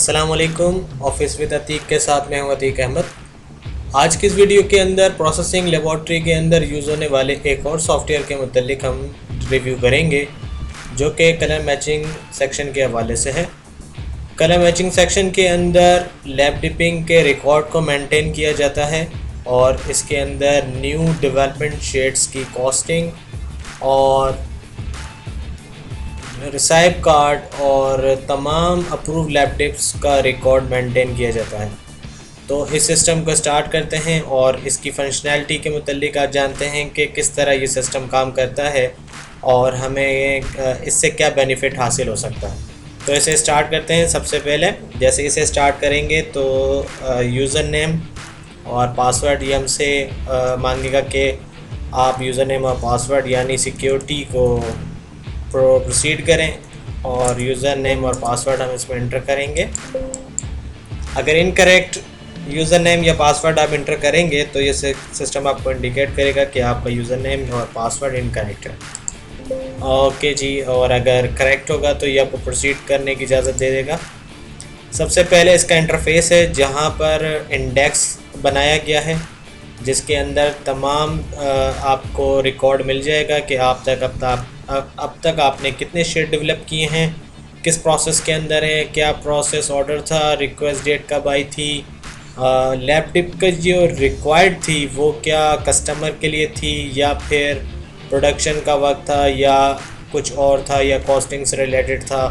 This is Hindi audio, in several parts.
अस्सलाम वालेकुम। ऑफिस विद अतीक के साथ मैं हूं अतीक अहमद। आज की इस वीडियो के अंदर प्रोसेसिंग लेबॉर्ट्री के अंदर यूज़ होने वाले एक और सॉफ्टवेयर के मुतालिक हम रिव्यू करेंगे, जो कि कलर मैचिंग सेक्शन के हवाले से है। कलर मैचिंग सेक्शन के अंदर लैब डिपिंग के रिकॉर्ड को मेंटेन किया जाता है और इसके अंदर न्यू डेवलपमेंट शेड्स की कॉस्टिंग और रिसाइव कार्ड और तमाम अप्रूव लैब टिप्स का रिकॉर्ड मेंटेन किया जाता है। तो इस सिस्टम को स्टार्ट करते हैं और इसकी फंक्शनैलिटी के मुतालिक आज जानते हैं कि किस तरह ये सिस्टम काम करता है और हमें इससे क्या बेनिफिट हासिल हो सकता है। तो इसे स्टार्ट करते हैं। सबसे पहले जैसे इसे स्टार्ट करेंगे तो यूज़र नेम और पासवर्ड ये हमसे मांगेगा कि आप यूज़र नेम और पासवर्ड यानी सिक्योरिटी को प्रोसीड करें और यूज़र नेम और पासवर्ड हम इसमें इंटर करेंगे। अगर इनकरेक्ट यूज़र नेम या पासवर्ड आप इंटर करेंगे तो ये सिस्टम आपको इंडिकेट करेगा कि आपका यूज़र नेम और पासवर्ड इनकरेक्ट है। ओके जी, और अगर करेक्ट होगा तो ये आपको प्रोसीड करने की इजाज़त दे देगा। सबसे पहले इसका इंटरफेस है जहाँ पर इंडेक्स बनाया गया है, जिसके अंदर तमाम आपको रिकॉर्ड मिल जाएगा कि अब तक आपने कितने शेड डेवलप किए हैं, किस प्रोसेस के अंदर है, क्या प्रोसेस ऑर्डर था, रिक्वेस्ट डेट कब आई थी, लैब टिप का जो रिक्वायर्ड थी वो क्या कस्टमर के लिए थी या फिर प्रोडक्शन का वक्त था या कुछ और था या कॉस्टिंग से रिलेटेड था।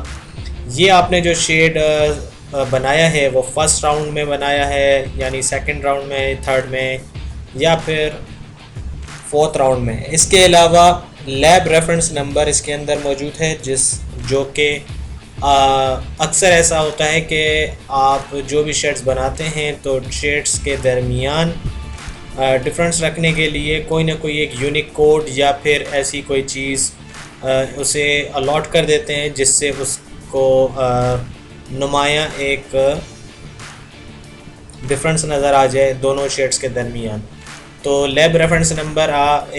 ये आपने जो शेड बनाया है वो फर्स्ट राउंड में बनाया है यानी सेकंड राउंड में, थर्ड में या फिर फोर्थ राउंड में। इसके अलावा लैब रेफरेंस नंबर इसके अंदर मौजूद है जो कि अक्सर ऐसा होता है कि आप जो भी शेड्स बनाते हैं तो शेड्स के दरमियान डिफरेंस रखने के लिए कोई ना कोई एक यूनिक कोड या फिर ऐसी कोई चीज़ उसे अलॉट कर देते हैं जिससे उसको नुमाया एक डिफरेंस नज़र आ जाए दोनों शेड्स के दरमियान। तो लैब रेफरेंस नंबर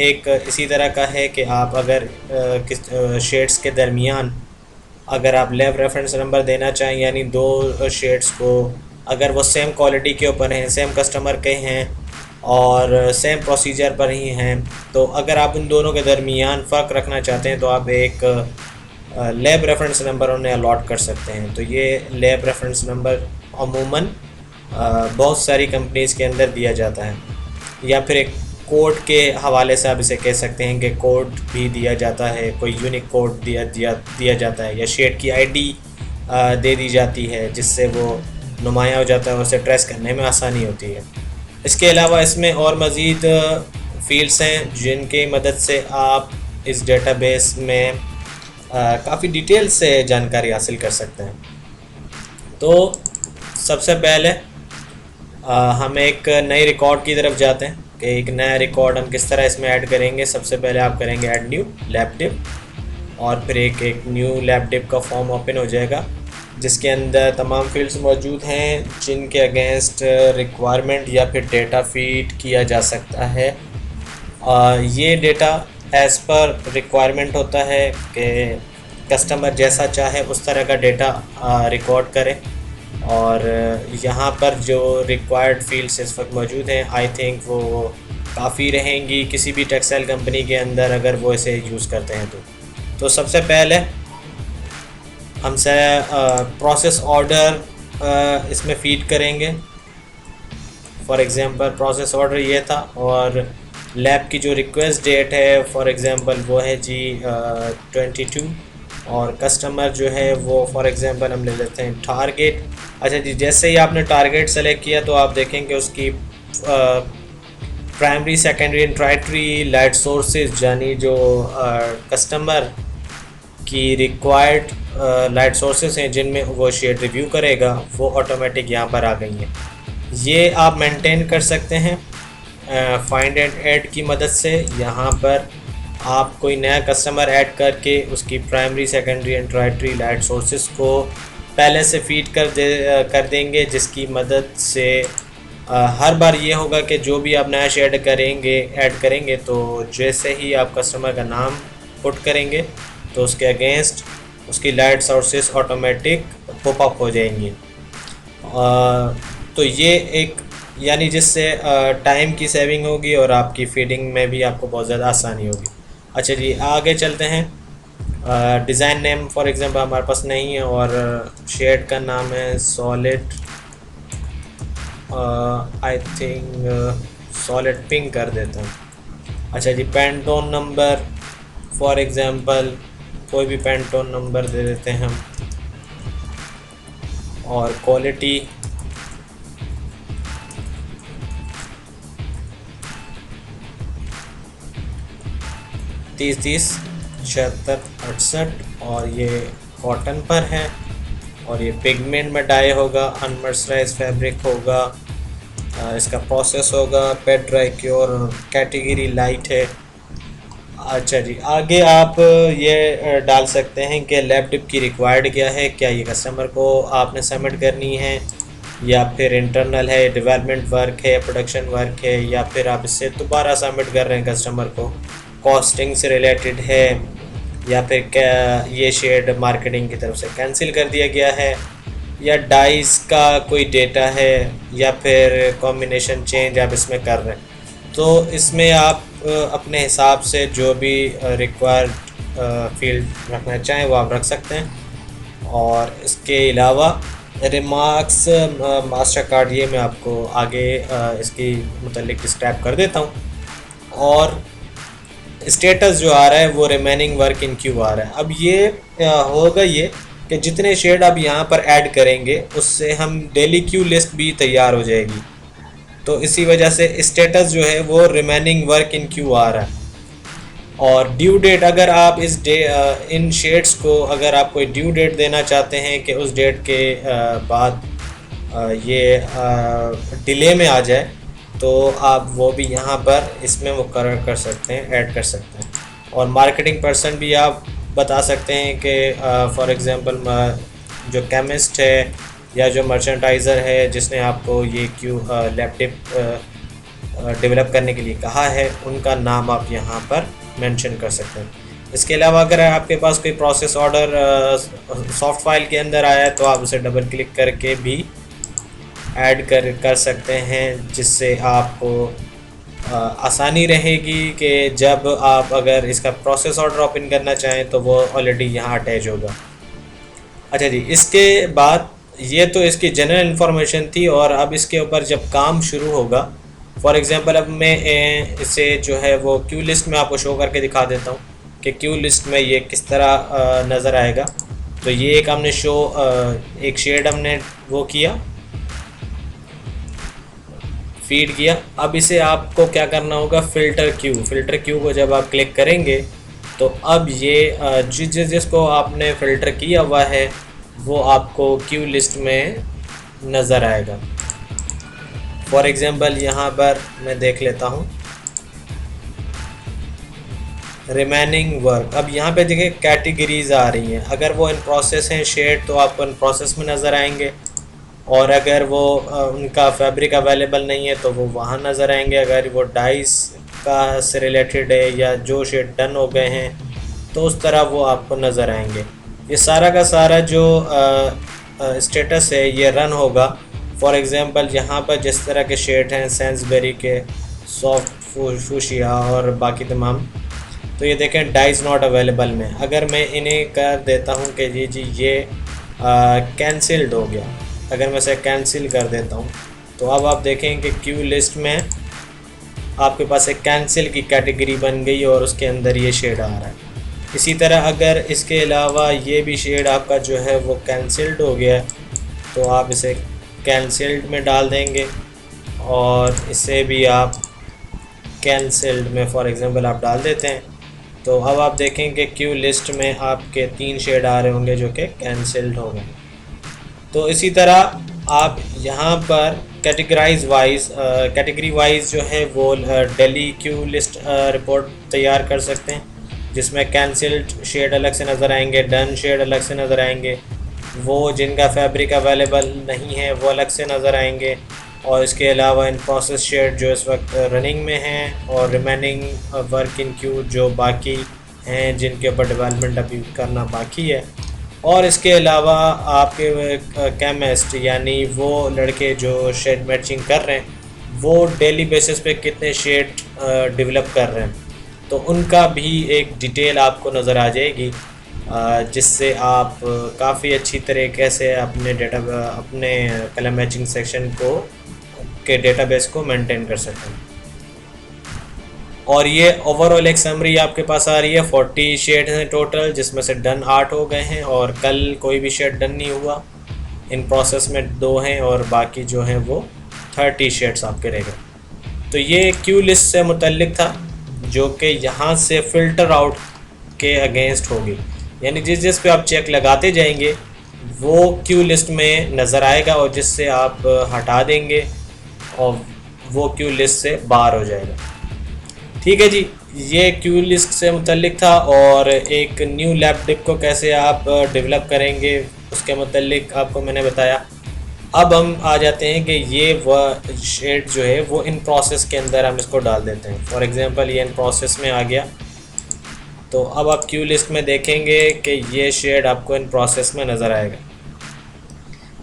एक इसी तरह का है कि आप अगर किस शेड्स के दरमियान अगर आप लैब रेफरेंस नंबर देना चाहें यानी दो शेड्स को अगर वो सेम क्वालिटी के ऊपर हैं, सेम कस्टमर के हैं और सेम प्रोसीजर पर ही हैं, तो अगर आप उन दोनों के दरमियान फ़र्क रखना चाहते हैं तो आप एक लैब रेफरेंस नंबर उन्हें अलॉट कर सकते हैं। तो ये लैब रेफरेंस नंबर अमूमन बहुत सारी कंपनीज़ के अंदर दिया जाता है, या फिर एक कोड के हवाले से आप इसे कह सकते हैं कि कोड भी दिया जाता है, कोई यूनिक कोड दिया जाता है या शेड की आईडी दे दी जाती है जिससे वो नुमाया हो जाता है और उसे ट्रेस करने में आसानी होती है। इसके अलावा इसमें और मज़ीद फील्ड्स हैं जिनकी मदद से आप इस डेटाबेस में काफ़ी डिटेल से जानकारी हासिल कर सकते हैं। तो सबसे पहले हम एक नए रिकॉर्ड की तरफ जाते हैं कि एक नया रिकॉर्ड हम किस तरह इसमें ऐड करेंगे। सबसे पहले आप करेंगे ऐड न्यू लैब टिप और फिर एक न्यू लैब टिप का फॉर्म ओपन हो जाएगा जिसके अंदर तमाम फील्ड्स मौजूद हैं जिनके अगेंस्ट रिक्वायरमेंट या फिर डेटा फीड किया जा सकता है। ये डेटा एज़ पर रिक्वायरमेंट होता है कि कस्टमर जैसा चाहे उस तरह का डेटा रिकॉर्ड करें और यहाँ पर जो रिक्वायर्ड फील्ड्स इस वक्त मौजूद हैं आई थिंक वो काफ़ी रहेंगी किसी भी टेक्सटाइल कंपनी के अंदर अगर वो इसे यूज़ करते हैं तो सबसे पहले हमसे प्रोसेस ऑर्डर इसमें फ़ीड करेंगे। फॉर एग्ज़ाम्पल प्रोसेस ऑर्डर ये था और लैब की जो रिक्वेस्ट डेट है फॉर एग्ज़ाम्पल वो है जी 22 और कस्टमर जो है वो फॉर एग्ज़ाम्पल हम ले लेते हैं टारगेट। अच्छा जी, जैसे ही आपने टारगेट सेलेक्ट किया तो आप देखेंगे उसकी primary, secondary and tertiary light sources यानी जो कस्टमर की रिक्वायर्ड लाइट सोर्सेज हैं जिनमें वो शेड रिव्यू करेगा वो ऑटोमेटिक यहाँ पर आ गई हैं। ये आप मेंटेन कर सकते हैं फाइंड एंड ऐड की मदद से। यहाँ पर आप कोई नया कस्टमर ऐड करके उसकी primary, secondary and tertiary light sources को पहले से फीड कर देंगे जिसकी मदद से हर बार ये होगा कि जो भी आप नया शेड ऐड करेंगे तो जैसे ही आप कस्टमर का नाम पुट करेंगे तो उसके अगेंस्ट उसकी लाइट सोर्सेस ऑटोमेटिक पॉपअप हो जाएंगी। तो ये एक यानी जिससे टाइम की सेविंग होगी और आपकी फीडिंग में भी आपको बहुत ज़्यादा आसानी होगी। अच्छा जी, आगे चलते हैं। डिज़ाइन नेम फॉर एग्जांपल हमारे पास नहीं है और शेड का नाम है solid, I think solid pink कर देता हूँ। अच्छा जी, पेंटोन नंबर फॉर एग्जांपल कोई भी पेंटोन नंबर दे देते हैं हम। और क्वालिटी तीस 76 68 और ये कॉटन पर है और ये पिगमेंट में डाई होगा, अनमर्सराइज फैब्रिक होगा, इसका प्रोसेस होगा पेट ड्राई क्योर, कैटेगरी लाइट है। अच्छा जी, आगे आप ये डाल सकते हैं कि लैब टिप की रिक्वायर्ड क्या है, क्या ये कस्टमर को आपने सबमिट करनी है या फिर इंटरनल है, डेवलपमेंट वर्क है, प्रोडक्शन वर्क है, या फिर आप इससे दोबारा सबमिट कर रहे हैं कस्टमर को, कॉस्टिंग से रिलेटेड है, या फिर क्या ये शेड मार्केटिंग की तरफ से कैंसिल कर दिया गया है, या डाइस का कोई डेटा है, या फिर कॉम्बिनेशन चेंज आप इसमें कर रहे हैं। तो इसमें आप अपने हिसाब से जो भी रिक्वायर्ड फील्ड रखना चाहें वो आप रख सकते हैं। और इसके अलावा रिमार्क्स मास्टर कार्ड ये मैं आपको आगे इसकी मतलब डिस्क्राइब कर देता हूँ। और स्टेटस जो आ रहा है वो रिमेनिंग वर्क इन क्यू आ रहा है। अब ये होगा ये कि जितने शेड आप यहाँ पर ऐड करेंगे उससे हम डेली क्यू लिस्ट भी तैयार हो जाएगी। तो इसी वजह से स्टेटस जो है वो रिमेनिंग वर्क इन क्यू आ रहा है। और ड्यू डेट अगर आप इस इन शेड्स को अगर आप कोई ड्यू डेट देना चाहते हैं कि उस डेट के बाद ये डिले में आ जाए, तो आप वो भी यहाँ पर इसमें मुकर्रर कर सकते हैं, ऐड कर सकते हैं। और मार्केटिंग पर्सन भी आप बता सकते हैं कि फॉर एग्ज़ाम्पल जो केमिस्ट है या जो मर्चेंटाइज़र है जिसने आपको ये क्यू लैब टिप डेवलप करने के लिए कहा है, उनका नाम आप यहाँ पर मेंशन कर सकते हैं। इसके अलावा अगर आपके पास कोई प्रोसेस ऑर्डर सॉफ्ट फाइल के अंदर आया है तो आप उसे डबल क्लिक करके भी ऐड कर सकते हैं, जिससे आपको आसानी रहेगी कि जब आप अगर इसका प्रोसेस ऑर्डर ओपन करना चाहें तो वो ऑलरेडी यहाँ अटैच होगा। अच्छा जी, इसके बाद ये तो इसकी जनरल इन्फॉर्मेशन थी। और अब इसके ऊपर जब काम शुरू होगा, फॉर एग्ज़ाम्पल अब मैं इसे जो है वो क्यू लिस्ट में आपको शो करके दिखा देता हूँ कि क्यू लिस्ट में ये किस तरह नज़र आएगा। तो ये एक हमने एक शेड हमने वो किया, फीड किया। अब इसे आपको क्या करना होगा, फ़िल्टर क्यू को जब आप क्लिक करेंगे तो अब ये जिसको आपने फ़िल्टर किया हुआ है वो आपको क्यू लिस्ट में नज़र आएगा। फॉर एग्ज़ाम्पल यहाँ पर मैं देख लेता हूँ रिमेनिंग वर्क। अब यहाँ पे देखिए कैटेगरीज आ रही हैं, अगर वो इन प्रोसेस हैं शेड तो आपको इन प्रोसेस में नज़र आएंगे, और अगर वो उनका फैब्रिक अवेलेबल नहीं है तो वो वहाँ नज़र आएंगे। अगर वो डाइस का से रिलेटेड है या जो शेड डन हो गए हैं तो उस तरह वो आपको नज़र आएंगे। ये सारा का सारा जो स्टेटस है ये रन होगा। फॉर एग्ज़ाम्पल यहाँ पर जिस तरह के शेड हैं सैंसबेरी के, सॉफ्ट फूशिया और बाकी तमाम, तो ये देखें डाइज नॉट अवेलेबल में। अगर मैं इन्हें कर देता हूँ कि जी ये कैंसिल्ड हो गया, अगर मैं इसे कैंसिल कर देता हूँ तो अब आप देखें कि क्यू लिस्ट में आपके पास एक कैंसिल की कैटेगरी बन गई और उसके अंदर ये शेड आ रहा है। इसी तरह अगर इसके अलावा ये भी शेड आपका जो है वो कैंसिल्ड हो गया तो आप इसे कैंसिल्ड में डाल देंगे और इसे भी आप कैंसिल्ड में फॉर एग्ज़ाम्पल आप डाल देते हैं। तो अब आप देखें कि क्यू लिस्ट में आपके 3 शेड आ रहे होंगे जो कि कैंसिल्ड हो गए। तो इसी तरह आप यहाँ पर कैटेगरी वाइज जो है वो डेली क्यू लिस्ट रिपोर्ट तैयार कर सकते हैं, जिसमें कैंसिल्ड शेड अलग से नज़र आएंगे, डन शेड अलग से नज़र आएंगे, वो जिनका फैब्रिक अवेलेबल नहीं है वो अलग से नज़र आएंगे, और इसके अलावा इन प्रोसेस शेड जो इस वक्त रनिंग में हैं, और रिमेनिंग वर्क इन क्यू जो बाकी हैं जिनके ऊपर डेवलपमेंट अभी करना बाकी है और इसके अलावा आपके केमिस्ट यानी वो लड़के जो शेड मैचिंग कर रहे हैं वो डेली बेसिस पे कितने शेड डेवलप कर रहे हैं, तो उनका भी एक डिटेल आपको नज़र आ जाएगी, जिससे आप काफ़ी अच्छी तरीके से अपने कलर मैचिंग सेक्शन को के डेटाबेस को मेंटेन कर सकते हैं। और ये ओवरऑल एक समरी आपके पास आ रही है। 40 शेड्स हैं टोटल, जिसमें से डन 8 हो गए हैं और कल कोई भी शेड डन नहीं हुआ। इन प्रोसेस में 2 हैं और बाकी जो हैं वो 30 शेड्स आपके रह गए। तो ये क्यू लिस्ट से मुतल्लिक था, जो कि यहाँ से फ़िल्टर आउट के अगेंस्ट होगी, यानी जिस पे आप चेक लगाते जाएंगे वो क्यू लिस्ट में नज़र आएगा और जिससे आप हटा देंगे और वो क्यू लिस्ट से बाहर हो जाएगा। ठीक है जी, ये क्यू लिस्ट से मुतल्लिक था। और एक न्यू लैब डिप को कैसे आप डेवलप करेंगे उसके मुतल्लिक आपको मैंने बताया। अब हम आ जाते हैं कि ये वह शेड जो है वो इन प्रोसेस के अंदर हम इसको डाल देते हैं। फॉर एग्जांपल ये इन प्रोसेस में आ गया, तो अब आप क्यू लिस्ट में देखेंगे कि ये शेड आपको इन प्रोसेस में नज़र आएगा।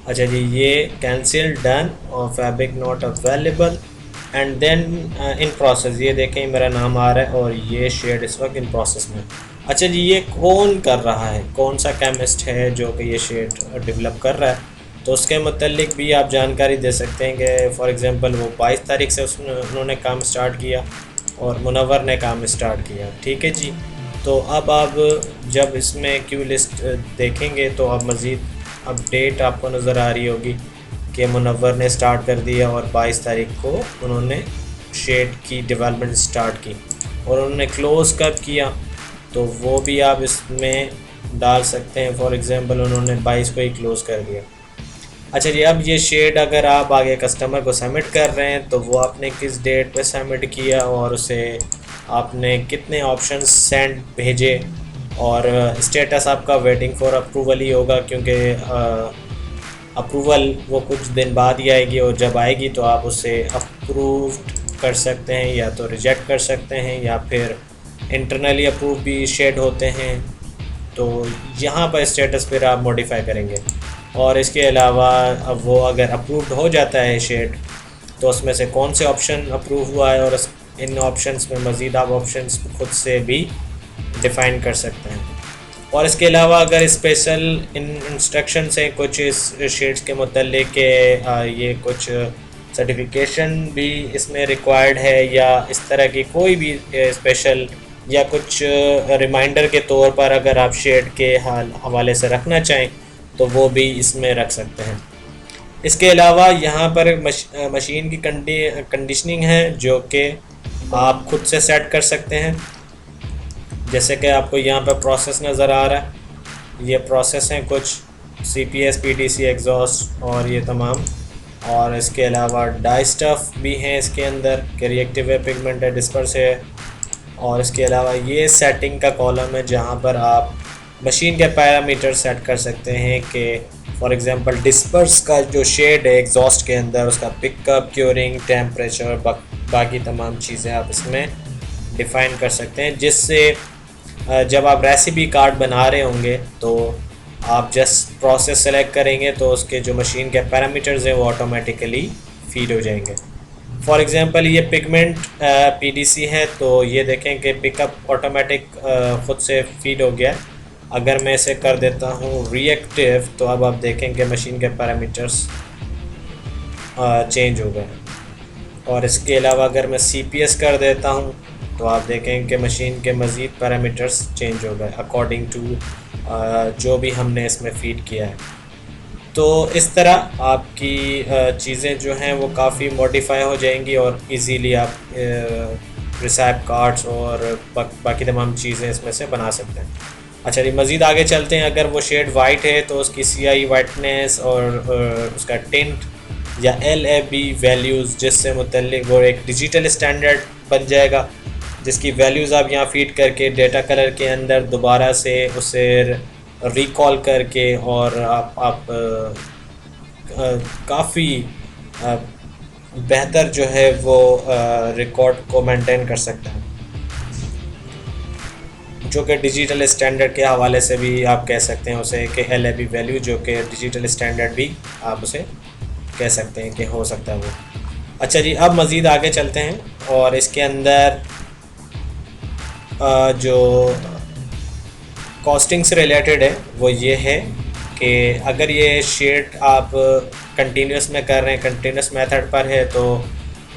अच्छा जी, ये कैंसिल डन और fabric not available and then in process, ये देखें मेरा नाम आ रहा है और ये शेड इस वक्त इन प्रोसेस में। अच्छा जी, ये कौन कर रहा है, कौन सा केमिस्ट है जो कि ये शेड डेवलप कर रहा है, तो उसके मतलब भी आप जानकारी दे सकते हैं कि फॉर एग्ज़ाम्पल वो 22 तारीख से उन्होंने काम स्टार्ट किया और मुनव्वर ने काम स्टार्ट किया। ठीक है जी, तो अब आप जब इसमें क्यू लिस्ट देखेंगे तो अब मज़ीद अपडेट आपको नज़र आ रही होगी कि मुनव्वर ने स्टार्ट कर दिया और 22 तारीख को उन्होंने शेड की डेवलपमेंट स्टार्ट की और उन्होंने क्लोज़ कब किया तो वो भी आप इसमें डाल सकते हैं। फॉर एग्ज़ाम्पल उन्होंने 22 को ही क्लोज़ कर दिया। अच्छा जी, अब ये शेड अगर आप आगे कस्टमर को सबमिट कर रहे हैं तो वो आपने किस डेट पे सबमिट किया और उसे आपने कितने ऑप्शंस सेंड भेजे और स्टेटस आपका वेटिंग फॉर अप्रूवल ही होगा, क्योंकि अप्रूवल वो कुछ दिन बाद ही आएगी और जब आएगी तो आप उसे अप्रूव्ड कर सकते हैं या तो रिजेक्ट कर सकते हैं या फिर इंटरनली अप्रूव भी शेड होते हैं, तो यहाँ पर स्टेटस फिर आप मॉडिफाई करेंगे। और इसके अलावा अब वो अगर अप्रूव्ड हो जाता है शेड तो उसमें से कौन से ऑप्शन अप्रूव हुआ है और इन ऑप्शंस में मज़ीद आप ऑप्शंस खुद से भी डिफ़ाइन कर सकते हैं। और इसके अलावा अगर स्पेशल इंस्ट्रक्शंस हैं कुछ इस शेड्स के मुतल्लिक के ये कुछ सर्टिफिकेशन भी इसमें रिक्वायर्ड है या इस तरह की कोई भी स्पेशल या कुछ रिमाइंडर के तौर पर अगर आप शेड के हवाले से रखना चाहें तो वो भी इसमें रख सकते हैं। इसके अलावा यहाँ पर मशीन की कंडीशनिंग है जो कि आप खुद से सेट कर सकते हैं। जैसे कि आपको यहाँ पर प्रोसेस नज़र आ रहा है, ये प्रोसेस हैं कुछ CPS, PTC, एग्जॉस्ट और ये तमाम। और इसके अलावा डाई स्टफ़ भी हैं इसके अंदर, कि रिएक्टिव है, पिगमेंट है, डिस्पर्स है। और इसके अलावा ये सेटिंग का कॉलम है जहाँ पर आप मशीन के पैरामीटर सेट कर सकते हैं कि फॉर एग्ज़ाम्पल डिस्पर्स का जो शेड है एग्जॉस्ट के अंदर उसका पिकअप, क्यूरिंग, टेम्परेचर, बाकी तमाम चीज़ें आप इसमें डिफ़ाइन कर सकते हैं, जिससे जब आप रेसिपी कार्ड बना रहे होंगे तो आप जस्ट प्रोसेस सेलेक्ट करेंगे तो उसके जो मशीन के पैरामीटर्स हैं वो ऑटोमेटिकली फीड हो जाएंगे। फॉर एग्ज़ाम्पल ये पिगमेंट PDC है तो ये देखें कि पिकअप ऑटोमेटिक ख़ुद से फीड हो गया। अगर मैं इसे कर देता हूँ रिएक्टिव तो अब आप देखें कि मशीन के पैरामीटर्स चेंज हो गए। और इसके अलावा अगर मैं CPS कर देता हूँ तो आप देखें कि मशीन के मज़ीद पैरामीटर्स चेंज हो गए अकॉर्डिंग टू जो भी हमने इसमें फ़ीड किया है। तो इस तरह आपकी चीज़ें जो हैं वो काफ़ी मॉडिफाई हो जाएंगी और इजीली आप रिसाइप कार्ड्स और बाकी तमाम चीज़ें इसमें से बना सकते हैं। अच्छा जी, मज़ीद आगे चलते हैं। अगर वो शेड वाइट है तो उसकी CI वाइटनेस और उसका टिंट या LAB वैल्यूज़ जिससे मुतल्लिक वो एक डिजिटल स्टैंडर्ड बन जाएगा, जिसकी वैल्यूज़ आप यहाँ फीड करके डेटा कलर के अंदर दोबारा से उसे रिकॉल करके और आप काफ़ी बेहतर जो है वो रिकॉर्ड को मेंटेन कर सकते हैं। जो कि डिजिटल स्टैंडर्ड के हवाले से भी आप कह सकते हैं उसे कि LAB वैल्यू, जो कि डिजिटल स्टैंडर्ड भी आप उसे कह सकते हैं कि हो सकता है वो। अच्छा जी, अब मज़ीद आगे चलते हैं और इसके अंदर जो कॉस्टिंग से रिलेटेड है वो ये है कि अगर ये शीट आप कंटिन्यूस में कर रहे हैं, कंटिन्यूस मेथड पर है, तो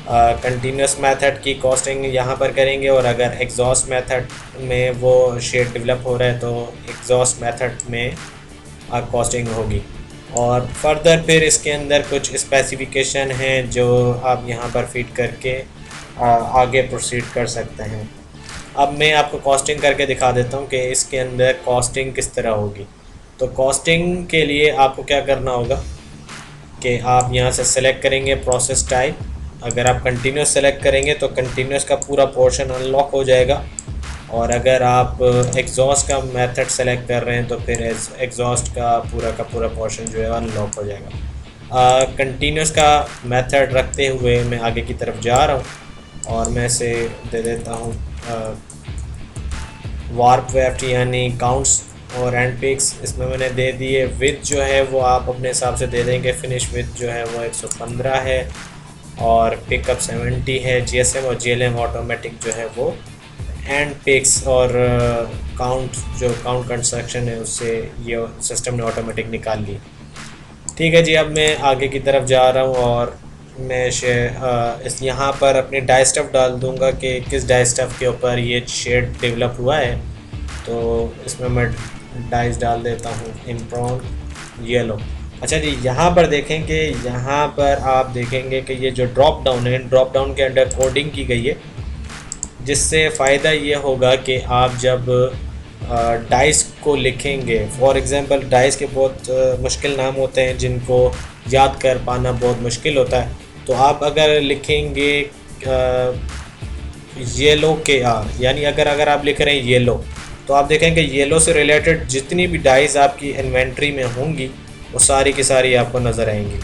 कंटिन्यूस मेथड की कॉस्टिंग यहाँ पर करेंगे, और अगर एग्जॉस्ट मेथड में वो शीट डेवलप हो रहा है तो एग्जॉस्ट मेथड में कॉस्टिंग होगी। और फर्दर फिर इसके अंदर कुछ स्पेसिफिकेशन हैं जो आप यहाँ पर फिट करके आगे प्रोसीड कर सकते हैं। अब मैं आपको कॉस्टिंग करके दिखा देता हूँ कि इसके अंदर कॉस्टिंग किस तरह होगी। तो कॉस्टिंग के लिए आपको क्या करना होगा कि आप यहाँ से सेलेक्ट करेंगे प्रोसेस टाइप। अगर आप कंटिन्यूस सेलेक्ट करेंगे तो कंटिन्यूस का पूरा पोर्शन अनलॉक हो जाएगा, और अगर आप एग्जॉस्ट का मेथड सेलेक्ट कर रहे हैं तो फिर एग्जॉस्ट का पूरा पोर्शन जो है अनलॉक हो जाएगा। कंटिन्यूस का मेथड रखते हुए मैं आगे की तरफ जा रहा हूँ और मैं इसे दे देता हूँ वार्प वेफ्ट यानी काउंट्स और एंड पिक्स इसमें मैंने दे दिए। विथ जो है वो आप अपने हिसाब से दे देंगे। फिनिश विथ जो है वो 115 है और पिकअप 70 है। GSM और GLM ऑटोमेटिक जो है वो एंड पिक्स और काउंट जो काउंट कंस्ट्रक्शन है उससे ये सिस्टम ने ऑटोमेटिक निकाल ली। ठीक है जी, अब मैं आगे की तरफ जा रहा हूँ और मैं इस यहाँ पर अपनी डाई स्टफ डाल दूँगा कि किस डाई स्टफ के ऊपर ये शेड डेवलप हुआ है। तो इसमें मैं डाइस डाल देता हूँ इम्प्रॉन येलो। अच्छा जी, यहाँ पर देखें कि यहाँ पर आप देखेंगे कि ये जो ड्रॉप डाउन है, ड्रॉप डाउन के अंडर कोडिंग की गई है, जिससे फ़ायदा ये होगा कि आप जब डाइस को लिखेंगे, फॉर एग्ज़ाम्पल डाइस के बहुत मुश्किल नाम होते हैं जिनको याद कर पाना बहुत मुश्किल होता है, तो आप अगर लिखेंगे येलो के आर, यानी अगर आप लिख रहे हैं येलो, तो आप देखें कि येलो से रिलेटेड जितनी भी डाइस आपकी इन्वेंट्री में होंगी वो सारी की सारी आपको नज़र आएंगी।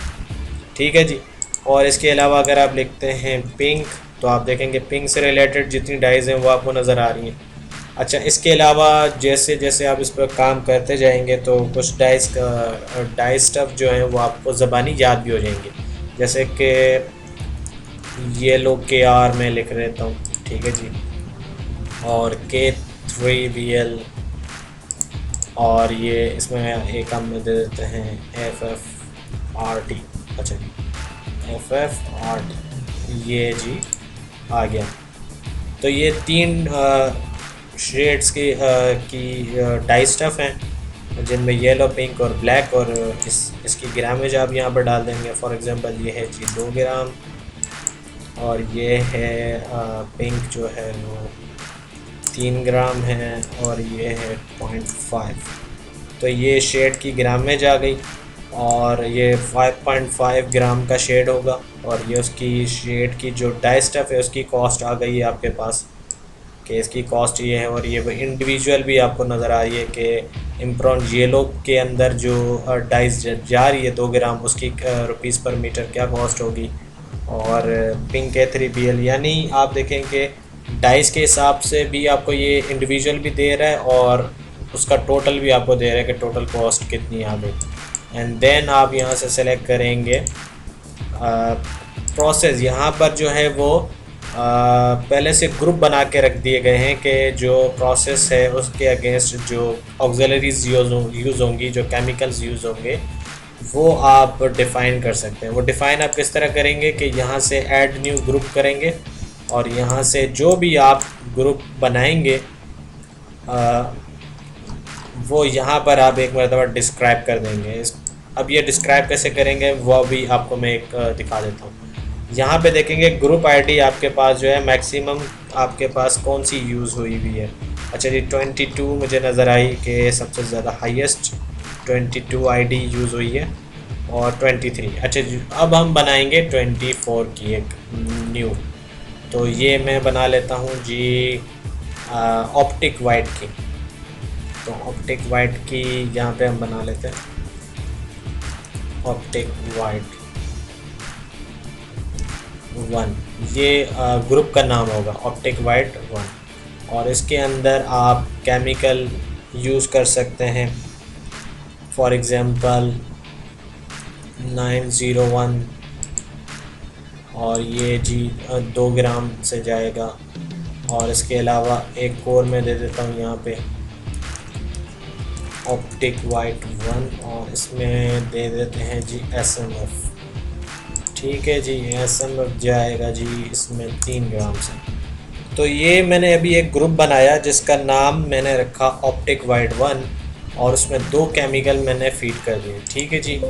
ठीक है जी। और इसके अलावा अगर आप लिखते हैं पिंक, तो आप देखेंगे पिंक से रिलेटेड जितनी डाइस हैं वो आपको नज़र आ रही हैं। अच्छा, इसके अलावा जैसे जैसे आप इस पर काम करते जाएंगे तो कुछ डाइस स्टफ जो है वो आपको ज़बानी याद भी हो जाएंगे, जैसे कि येलो के आर में लिख लेता हूँ। ठीक है जी। और K3BL, और ये इसमें एक हम दे देते हैं FFRT। अच्छा जी, FFRT ये जी आ गया। तो ये 3 शेड्स की डाई स्टफ हैं जिनमें येलो, पिंक और ब्लैक, और इसकी ग्रामेज आप यहाँ पर डाल देंगे। फॉर एग्जांपल ये है जी 2 ग्राम, और ये है पिंक जो है वो 3 ग्राम है, और ये है 0.5। तो ये शेड की ग्रामेज आ गई, और ये 5.5 ग्राम का शेड होगा, और ये उसकी शेड की जो डाई स्टफ है उसकी कॉस्ट आ गई है आपके पास कि इसकी कॉस्ट ये है। और ये इंडिविजुअल भी आपको नज़र आ रही है कि इम्प्रॉन येलो के अंदर जो डाइस जा रही है 2 ग्राम, उसकी रुपीज़ पर मीटर क्या कॉस्ट होगी। और पिंक K3BL, यानी आप देखें कि डाइस के हिसाब से भी आपको ये इंडिविजुअल भी दे रहा है और उसका टोटल भी आपको दे रहा है कि टोटल कॉस्ट कितनी आ गई। एंड देन आप यहाँ से सेलेक्ट करेंगे प्रोसेस। यहाँ पर जो है वो पहले से ग्रुप बना के रख दिए गए हैं कि जो प्रोसेस है उसके अगेंस्ट जो ऑक्सिलरीज यूज़ होंगी, जो केमिकल्स यूज़ होंगे, वो आप डिफ़ाइन कर सकते हैं। वो डिफ़ाइन आप किस तरह करेंगे कि यहाँ से ऐड न्यू ग्रुप करेंगे, और यहाँ से जो भी आप ग्रुप बनाएंगे वो यहाँ पर आप एक मरतबा डिस्क्राइब कर देंगे। अब ये डिस्क्राइब कैसे करेंगे वो भी आपको मैं एक दिखा देता हूँ। यहाँ पे देखेंगे ग्रुप आईडी आपके पास जो है मैक्सिमम आपके पास कौन सी यूज़ हुई हुई है। अच्छा जी, 22 मुझे नज़र आई कि सबसे ज़्यादा हाईएस्ट 22 आईडी यूज़ हुई है, और 23। अच्छा जी, अब हम बनाएंगे 24 की एक न्यू। तो ये मैं बना लेता हूँ जी ऑप्टिक वाइट की। तो ऑप्टिक वाइट की यहाँ पे हम बना लेते हैं ऑप्टिक वाइट 1। ये ग्रुप का नाम होगा ऑप्टिक वाइट 1। और इसके अंदर आप केमिकल यूज़ कर सकते हैं। फॉर एग्ज़ाम्पल 901, और ये जी 2 ग्राम से जाएगा। और इसके अलावा एक और मैं दे देता हूँ यहाँ पे ऑप्टिक वाइट 1, और इसमें दे देते हैं जी SMF। ठीक है जी, SMF जाएगा जी इसमें 3 ग्राम से। तो ये मैंने अभी एक ग्रुप बनाया जिसका नाम मैंने रखा ऑप्टिक वाइट 1, और उसमें 2 केमिकल मैंने फीड कर दिए। ठीक है जी।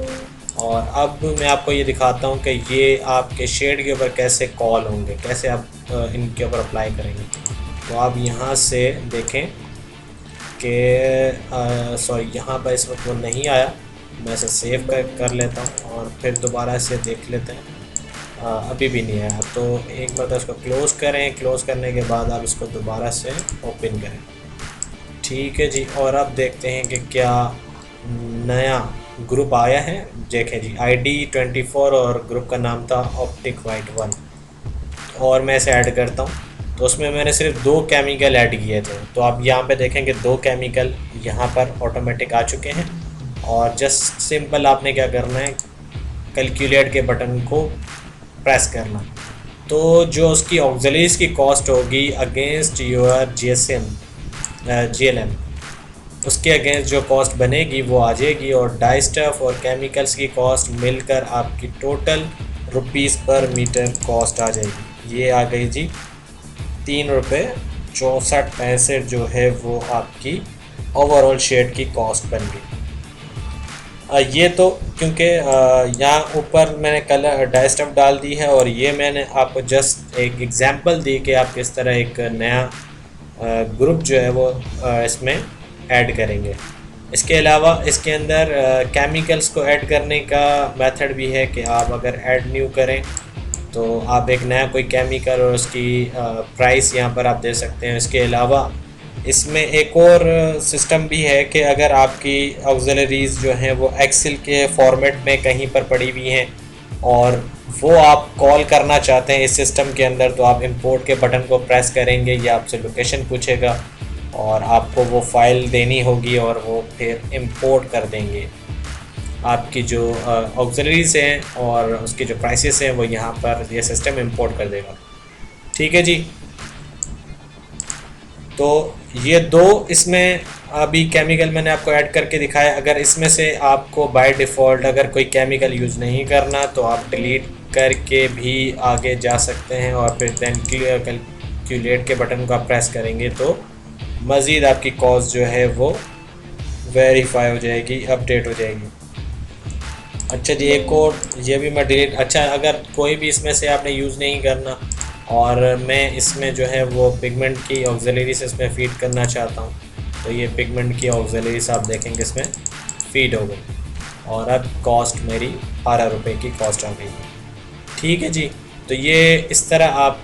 और अब मैं आपको ये दिखाता हूँ कि ये आपके शेड के ऊपर कैसे कॉल होंगे, कैसे आप इनके ऊपर अप्लाई करेंगे। तो आप यहाँ से देखें कि सॉरी, यहाँ पर इस वक्त वो नहीं आया। मैं इसे सेव कर लेता हूँ और फिर दोबारा से देख लेते हैं। अभी भी नहीं आया, तो एक बार इसको क्लोज़ करें। क्लोज़ करने के बाद आप इसको दोबारा से ओपन करें। ठीक है जी। और अब देखते हैं कि क्या नया ग्रुप आया है। देखें जी, ID 24 और ग्रुप का नाम था ऑप्टिक वाइट 1। और मैं इसे ऐड करता हूँ, तो उसमें मैंने सिर्फ 2 केमिकल ऐड किए थे। तो आप यहाँ पे देखेंगे 2 केमिकल यहाँ पर ऑटोमेटिक आ चुके हैं। और जस्ट सिंपल आपने क्या करना है, कैलकुलेट के बटन को प्रेस करना। तो जो उसकी ऑक्सिलरीज की कॉस्ट होगी अगेंस्ट योर GLM, उसके अगेंस्ट जो कॉस्ट बनेगी वो आ जाएगी। और डाई स्टफ और केमिकल्स की कॉस्ट मिलकर आपकी टोटल रुपीस पर मीटर कॉस्ट आ जाएगी। ये आ गई जी 3 रुपये 64 पैसे जो है वो आपकी ओवरऑल शेड की कॉस्ट बन गई। ये तो क्योंकि यहाँ ऊपर मैंने कलर डाई स्टफ डाल दी है, और ये मैंने आपको जस्ट एक एग्जांपल दी कि आप किस तरह एक नया ग्रुप जो है वो इसमें ऐड करेंगे। इसके अलावा इसके अंदर केमिकल्स को ऐड करने का मेथड भी है कि आप अगर ऐड न्यू करें तो आप एक नया कोई केमिकल और उसकी प्राइस यहाँ पर आप दे सकते हैं। इसके अलावा इसमें एक और सिस्टम भी है कि अगर आपकी ऑक्सिलरीज जो हैं वो एक्सेल के फॉर्मेट में कहीं पर पड़ी हुई हैं और वो आप कॉल करना चाहते हैं इस सिस्टम के अंदर, तो आप इंपोर्ट के बटन को प्रेस करेंगे, ये आपसे लोकेशन पूछेगा और आपको वो फ़ाइल देनी होगी और वो फिर इंपोर्ट कर देंगे। आपकी जो ऑक्सिलरीज हैं और उसकी जो प्राइसेस हैं वो यहाँ पर ये सिस्टम इंपोर्ट कर देगा। ठीक है जी। तो ये 2 इसमें अभी केमिकल मैंने आपको ऐड करके दिखाया। अगर इसमें से आपको बाय डिफ़ॉल्ट अगर कोई केमिकल यूज़ नहीं करना तो आप डिलीट करके भी आगे जा सकते हैं, और फिर देन कैलकुलेट के बटन को आप प्रेस करेंगे तो मज़ीद आपकी कॉस्ट जो है वो वेरीफाई हो जाएगी, अपडेट हो जाएगी। अच्छा जी, एक और ये भी मैं डिलीट, अच्छा अगर कोई भी इसमें से आपने यूज़ नहीं करना और मैं इसमें जो है वो पिगमेंट की ऑक्सिलरीज इसमें फ़ीड करना चाहता हूँ, तो ये पिगमेंट की ऑक्सिलरीज आप देखेंगे इसमें फ़ीड हो गई और अब कॉस्ट मेरी 12 रुपये की कॉस्ट आ गई। ठीक है जी। तो ये इस तरह आप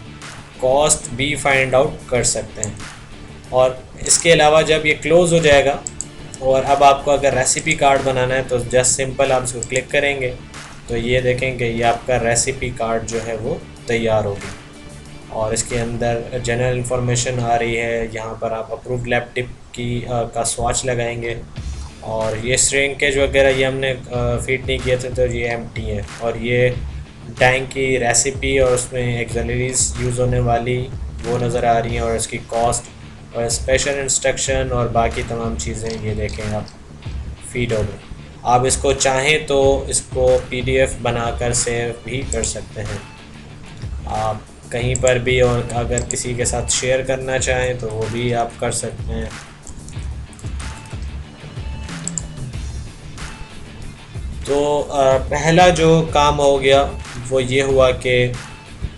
कॉस्ट भी फाइंड आउट कर सकते हैं। और इसके अलावा जब ये क्लोज़ हो जाएगा और अब आपको अगर रेसिपी कार्ड बनाना है तो जस्ट सिंपल आप इसको क्लिक करेंगे तो ये देखेंगे ये आपका रेसिपी कार्ड जो है वो तैयार होगी। और इसके अंदर जनरल इन्फॉर्मेशन आ रही है, यहाँ पर आप अप्रूव्ड लैब टिप की का स्वाच लगाएंगे, और ये श्रिंकेज वगैरह ये हमने फीड नहीं किए थे तो ये एम्प्टी है। और ये टैंक की रेसिपी और उसमें एक्सेलरीज यूज़ होने वाली वो नज़र आ रही हैं, और इसकी कॉस्ट और स्पेशल इंस्ट्रक्शन और बाकी तमाम चीज़ें ये देखें आप फीड हो गई। आप इसको चाहें तो इसको PDF बनाकर सेव भी कर सकते हैं आप कहीं पर भी, और अगर किसी के साथ शेयर करना चाहें तो वो भी आप कर सकते हैं। तो पहला जो काम हो गया वो ये हुआ कि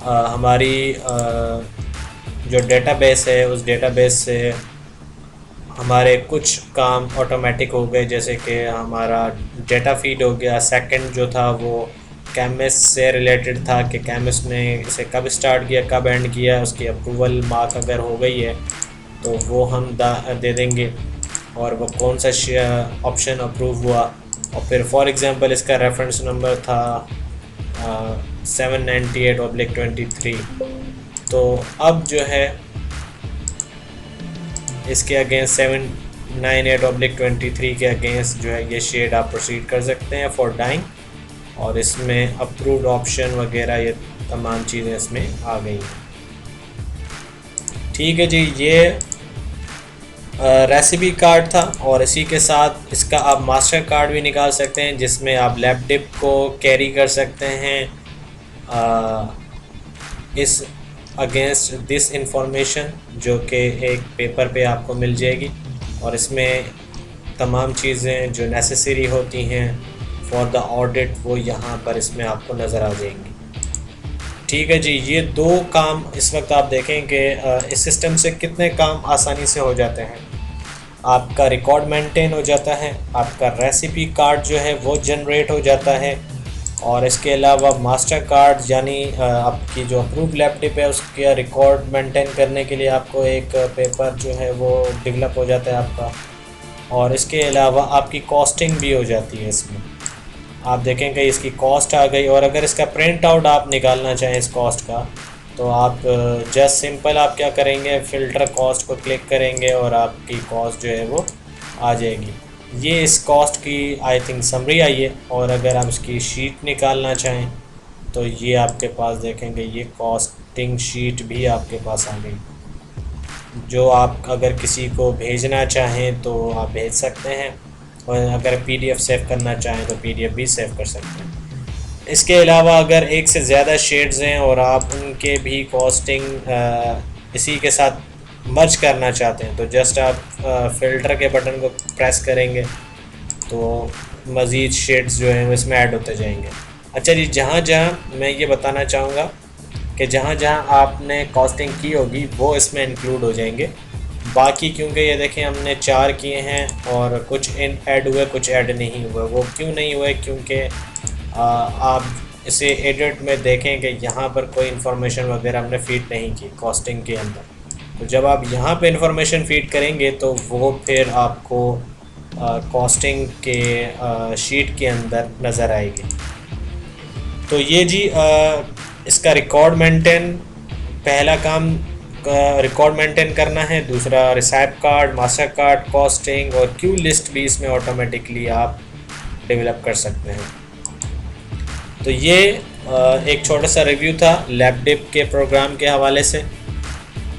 हमारी जो डेटाबेस है उस डेटाबेस से हमारे कुछ काम ऑटोमेटिक हो गए, जैसे कि हमारा डेटा फीड हो गया। सेकंड जो था वो कैमिस्ट से रिलेटेड था कि कैमिस्ट ने इसे कब स्टार्ट किया कब एंड किया, उसकी अप्रूवल मार्क अगर हो गई है तो वो हम दे देंगे और वो कौन सा ऑप्शन अप्रूव हुआ। और फिर फॉर एग्ज़ाम्पल इसका रेफरेंस नंबर था 798/23। तो अब जो है इसके अगेंस्ट 798/23 के अगेंस्ट जो है ये शेड आप प्रोसीड कर सकते हैं फॉर डाइंग। और इसमें अप्रूव्ड ऑप्शन वगैरह ये तमाम चीज़ें इसमें आ गई हैं। ठीक है जी, ये रेसिपी कार्ड था और इसी के साथ इसका आप मास्टर कार्ड भी निकाल सकते हैं जिसमें आप लैब डिप को कैरी कर सकते हैं इस अगेंस्ट दिस इंफॉर्मेशन, जो कि एक पेपर पे आपको मिल जाएगी। और इसमें तमाम चीज़ें जो नेसेसरी होती हैं फॉर द ऑडिट वो यहाँ पर इसमें आपको नज़र आ जाएंगी। ठीक है जी, ये दो काम इस वक्त आप देखें कि इस सिस्टम से कितने काम आसानी से हो जाते हैं। आपका रिकॉर्ड मेंटेन हो जाता है, आपका रेसिपी कार्ड जो है वो जनरेट हो जाता है, और इसके अलावा मास्टर कार्ड यानी आपकी जो अप्रूव लैब डिप है उसका रिकॉर्ड मेंटेन करने के लिए आपको एक पेपर जो है वो डेवलप हो जाता है आपका। और इसके अलावा आपकी कॉस्टिंग भी हो जाती है इसमें। आप देखेंगे इसकी कॉस्ट आ गई, और अगर इसका प्रिंट आउट आप निकालना चाहें इस कॉस्ट का, तो आप जस्ट सिंपल आप क्या करेंगे, फ़िल्टर कॉस्ट को क्लिक करेंगे और आपकी कॉस्ट जो है वो आ जाएगी। ये इस कॉस्ट की आई थिंक समरी आई है। और अगर आप इसकी शीट निकालना चाहें तो ये आपके पास देखेंगे ये कॉस्टिंग शीट भी आपके पास आ गई, जो आप अगर किसी को भेजना चाहें तो आप भेज सकते हैं, और अगर पीडीएफ सेव करना चाहें तो पीडीएफ भी सेव कर सकते हैं। इसके अलावा अगर एक से ज़्यादा शेड्स हैं और आप उनके भी कॉस्टिंग इसी के साथ मर्ज करना चाहते हैं तो जस्ट आप फ़िल्टर के बटन को प्रेस करेंगे तो मज़ीद शेड्स जो हैं वो इसमें ऐड होते जाएंगे। अच्छा जी, जहाँ जहाँ मैं ये बताना चाहूँगा कि जहाँ जहाँ आपने कॉस्टिंग की होगी वो इसमें इंक्लूड हो जाएंगे। बाकी क्योंकि ये देखें हमने 4 किए हैं और कुछ ऐड हुए कुछ ऐड नहीं हुए। वो क्यों नहीं हुए? क्योंकि आप इसे एडिट में देखें कि यहाँ पर कोई इन्फॉर्मेशन वगैरह हमने फ़ीड नहीं की कॉस्टिंग के अंदर। तो जब आप यहाँ पे इन्फॉर्मेशन फ़ीड करेंगे तो वो फिर आपको कॉस्टिंग के शीट के अंदर नज़र आएगी। तो ये जी इसका रिकॉर्ड मेंटेन, पहला काम रिकॉर्ड मेंटेन करना है, दूसरा रिसाइप कार्ड, मास्टर कार्ड, कॉस्टिंग और क्यू लिस्ट भी इसमें ऑटोमेटिकली आप डेवलप कर सकते हैं। तो ये एक छोटा सा रिव्यू था लैब डिप के प्रोग्राम के हवाले से।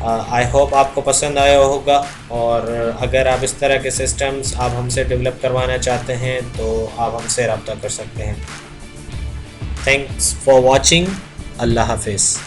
आई होप आपको पसंद आया होगा, और अगर आप इस तरह के सिस्टम्स आप हमसे डेवलप करवाना चाहते हैं तो आप हमसे रब्ता कर सकते हैं। Thanks for watching. अल्लाह हाफिज़।